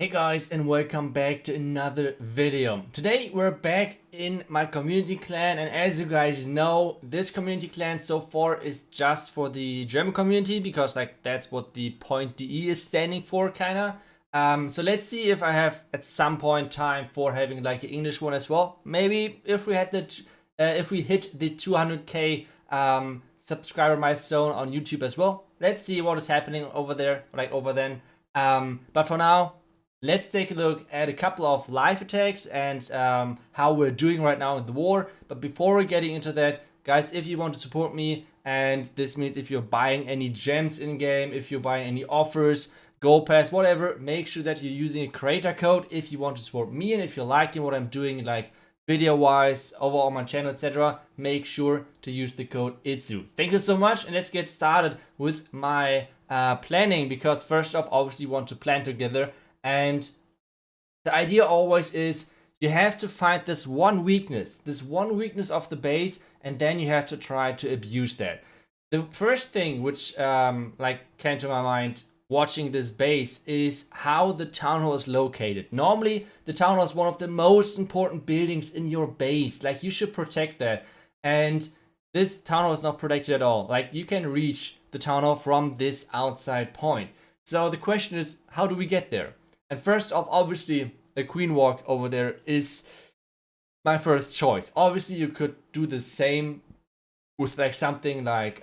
Hey guys, and welcome back to another video. Today we're back in my community clan, and as you guys know, this community clan so far is just for the German community because that's what the point DE is standing for, kinda. So let's see if I have at some point time for having like an English one as well. Maybe if we had if we hit the 200k subscriber milestone on YouTube as well. Let's see what is happening over there, like over then. But for now, let's take a look at a couple of live attacks and how we're doing right now in the war. But before we're getting into that, guys, if you want to support me, and this means if you're buying any gems in game, if you're buying any offers, gold pass, whatever, make sure that you're using a creator code if you want to support me, and if you're liking what I'm doing, like video wise, overall on my channel, etc., make sure to use the code ITZU. Thank you so much, and let's get started with my planning, because first off, obviously you want to plan together. And the idea always is you have to find this one weakness of the base, and then you have to try to abuse that. The first thing which came to my mind watching this base is how the town hall is located. Normally, the town hall is one of the most important buildings in your base. Like, you should protect that. And this town hall is not protected at all. Like, you can reach the town hall from this outside point. So the question is, how do we get there? And first off, obviously, a queen walk over there is my first choice. Obviously, you could do the same with like something like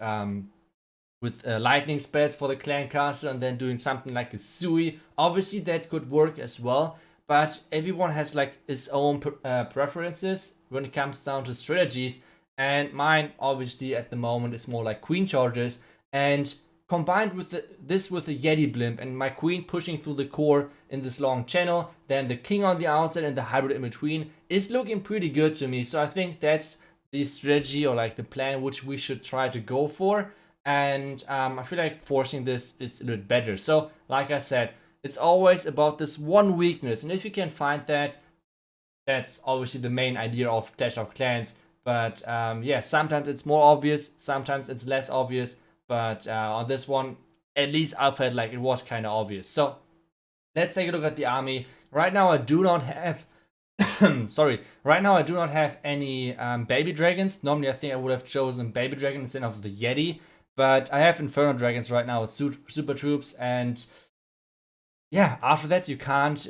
with lightning spells for the clan castle, and then doing something like a Sui. Obviously, that could work as well. But everyone has like his own preferences when it comes down to strategies. And mine, obviously, at the moment is more like queen charges. And combined with this with a Yeti blimp and my queen pushing through the core in this long channel, then the king on the outside and the hybrid in between is looking pretty good to me. So I think that's the strategy, or like the plan, which we should try to go for. And I feel like forcing this is a little bit better. So like I said, it's always about this one weakness, and if you can find that, that's obviously the main idea of Clash of Clans. But yeah, sometimes it's more obvious, sometimes it's less obvious. But on this one, at least I felt like it was kind of obvious. So let's take a look at the army. Right now I do not have sorry, right now I do not have any baby dragons. Normally I think I would have chosen baby dragon instead of the Yeti, but I have Inferno dragons right now with super troops. And yeah, after that you can't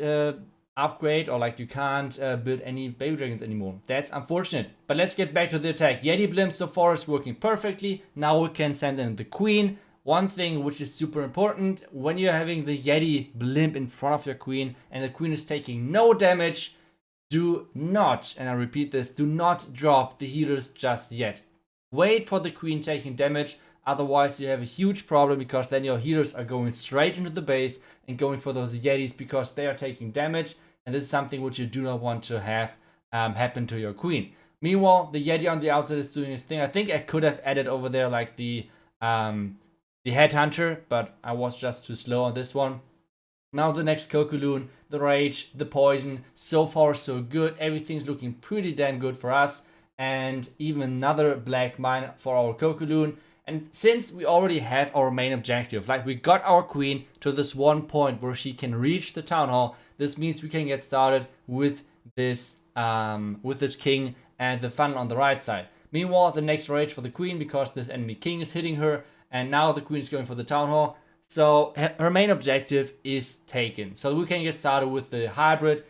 upgrade, or like you can't build any baby dragons anymore. That's unfortunate. But let's get back to the attack. Yeti blimp so far is working perfectly. Now we can send in the queen. One thing which is super important, when you're having the Yeti blimp in front of your queen and the queen is taking no damage, do not, and I repeat this, do not drop the healers just yet. Wait for the queen taking damage. Otherwise, you have a huge problem, because then your healers are going straight into the base and going for those Yetis because they are taking damage. And this is something which you do not want to have happen to your queen. Meanwhile, the Yeti on the outside is doing his thing. I think I could have added over there like the headhunter, but I was just too slow on this one. Now the next Kokoloon, the Rage, the Poison. So far so good. Everything's looking pretty damn good for us. And even another black mine for our Kokoloon. And since we already have our main objective, like we got our queen to this one point where she can reach the town hall, this means we can get started with this king and the funnel on the right side. Meanwhile, the next rage for the queen, because this enemy king is hitting her, and now the queen is going for the town hall. So her main objective is taken. So we can get started with the hybrid.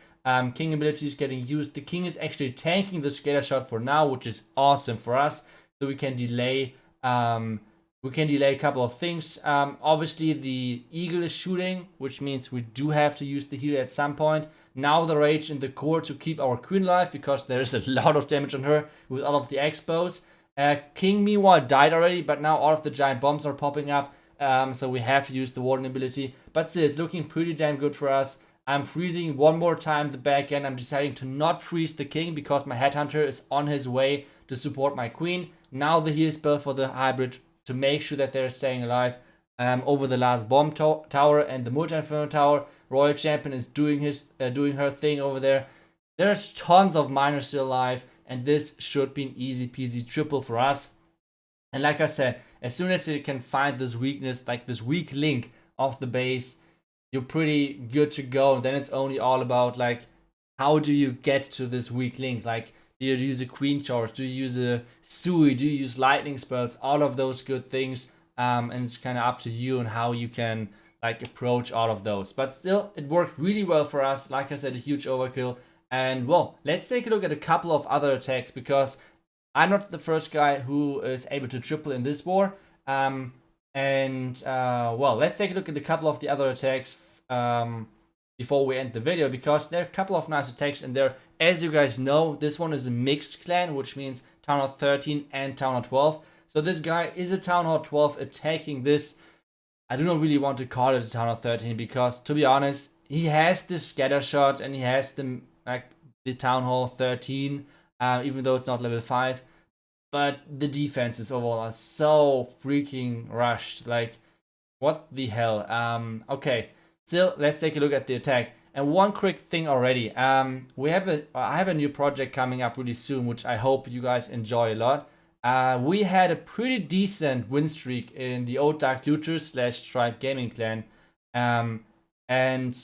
King abilities getting used. The king is actually tanking the scatter shot for now, which is awesome for us. So we can delay a couple of things. Obviously the eagle is shooting, which means we do have to use the healer at some point. Now the rage in the core to keep our queen alive, because there is a lot of damage on her with all of the expos. King meanwhile died already, but now all of the giant bombs are popping up, so we have to use the warden ability. But still, it's looking pretty damn good for us. I'm freezing one more time the back end. I'm deciding to not freeze the king because my headhunter is on his way to support my queen. Now the heal spell for the hybrid to make sure that they're staying alive over the last bomb tower and the multi-inferno tower. Royal Champion is doing her thing over there. There's tons of miners still alive, and this should be an easy peasy triple for us. And like I said, as soon as you can find this weakness, like this weak link of the base, you're pretty good to go. And then it's only all about like, how do you get to this weak link? Like, do you use a queen charge? Do you use a Sui? Do you use lightning spells? All of those good things. And it's kind of up to you and how you can like approach all of those. But still, it worked really well for us. Like I said, a huge overkill. And well, let's take a look at a couple of other attacks, because I'm not the first guy who is able to triple in this war. Well, let's take a look at a couple of the other attacks before we end the video, because there are a couple of nice attacks in there. As you guys know, this one is a mixed clan, which means Town Hall 13 and Town Hall 12. So this guy is a Town Hall 12 attacking this. I do not really want to call it a Town Hall 13, because to be honest, he has the scatter shot and he has the Town Hall 13, even though it's not level 5. But the defenses overall are so freaking rushed. Like, what the hell? Okay, still, let's take a look at the attack. And one quick thing already. I have a new project coming up really soon, which I hope you guys enjoy a lot. We had a pretty decent win streak in the old Dark Looters / Stripe Gaming clan. And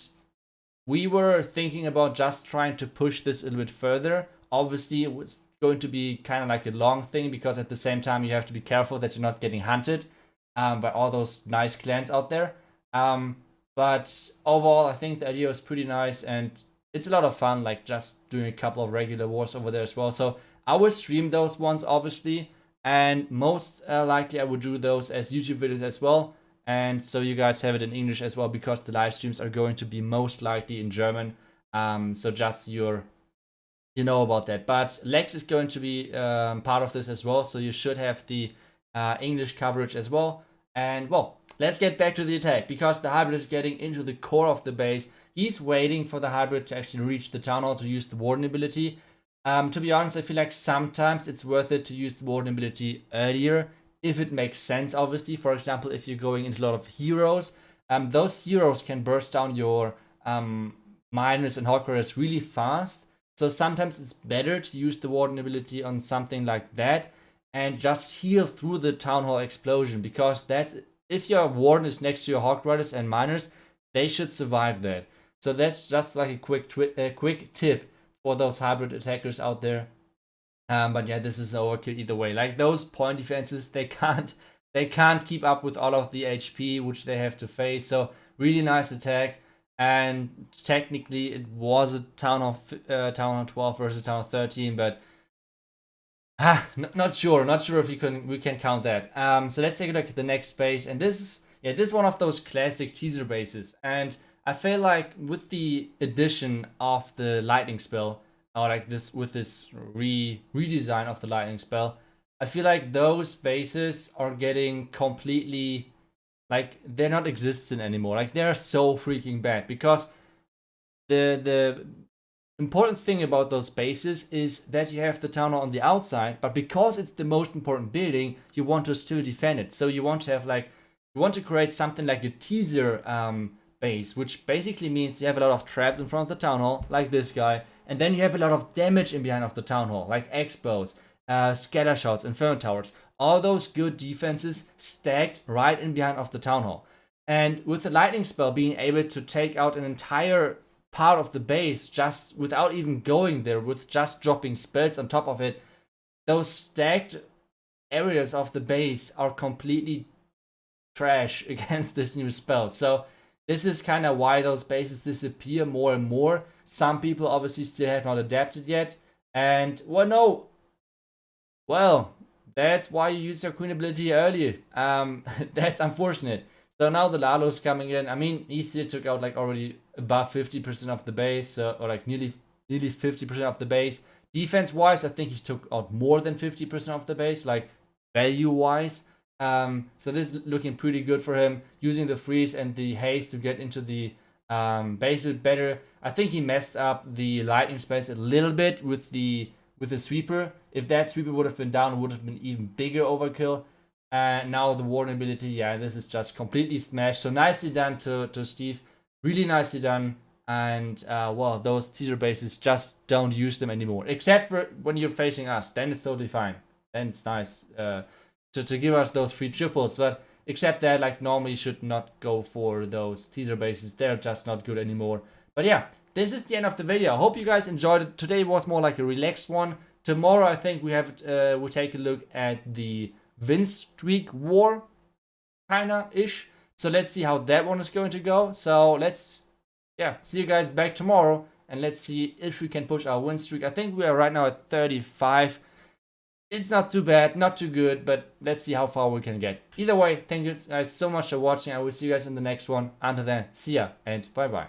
we were thinking about just trying to push this a little bit further. Obviously, it was going to be kind of like a long thing, because at the same time you have to be careful that you're not getting hunted by all those nice clans out there. But overall, I think the idea was pretty nice, and it's a lot of fun, like just doing a couple of regular wars over there as well. So I will stream those ones, obviously, and most likely I will do those as YouTube videos as well. And so you guys have it in English as well, because the live streams are going to be most likely in German. So just you know about that. But Lex is going to be part of this as well, so you should have the English coverage as well. And well, let's get back to the attack, because the hybrid is getting into the core of the base. He's waiting for the hybrid to actually reach the town hall to use the warden ability. To be honest, I feel like sometimes it's worth it to use the warden ability earlier, if it makes sense, obviously. For example, if you're going into a lot of heroes, those heroes can burst down your miners and hog riders really fast. So sometimes it's better to use the warden ability on something like that and just heal through the town hall explosion, because that's, if your warden is next to your hog riders and miners, they should survive that. So that's just like a quick tip for those hybrid attackers out there. But yeah, this is overkill either way. Like, those point defenses, they can't keep up with all of the HP which they have to face. So really nice attack. And technically it was a Town Hall 12 versus Town Hall 13, but not sure if we can count that. So let's take a look at the next base, and this is one of those classic teaser bases. And I feel like with the addition of the lightning spell, or like this, with this redesign of the lightning spell, I feel like those bases are getting completely, like, they're not existent anymore. Like, they're so freaking bad, because the important thing about those bases is that you have the town hall on the outside, but because it's the most important building, you want to still defend it. So you want to have you want to create something like a teaser base, which basically means you have a lot of traps in front of the town hall, like this guy, and then you have a lot of damage in behind of the town hall, like X-bows, scatter shots, inferno towers. All those good defenses stacked right in behind of the town hall. And with the lightning spell being able to take out an entire part of the base just without even going there, with just dropping spells on top of it, those stacked areas of the base are completely trash against this new spell. So this is kind of why those bases disappear more and more. Some people obviously still have not adapted yet, and that's why you use your queen ability early. That's unfortunate. So now the Lalo's coming in. I mean, he still took out like already above 50% of the base, or like nearly 50% of the base. Defense wise, I think he took out more than 50% of the base, like value wise. So this is looking pretty good for him, using the freeze and the haste to get into the base a bit better. I think he messed up the lightning space a little bit with the sweeper. If that sweeper would have been down, it would have been even bigger overkill. Now the warden ability, yeah, this is just completely smashed. So nicely done to Steve, really nicely done. And well, those teaser bases, just don't use them anymore, except for when you're facing us. Then it's totally fine. Then it's nice to give us those free triples. But Except that, like, normally you should not go for those teaser bases. They're just not good anymore. But yeah, this is the end of the video. I hope you guys enjoyed it. Today was more like a relaxed one. Tomorrow, I think we'll take a look at the win streak war, kinda ish. So let's see how that one is going to go. So let's, yeah, see you guys back tomorrow, and let's see if we can push our win streak. I think we are right now at 35. It's not too bad, not too good, but let's see how far we can get. Either way, thank you guys so much for watching. I will see you guys in the next one. Until then, see ya and bye bye.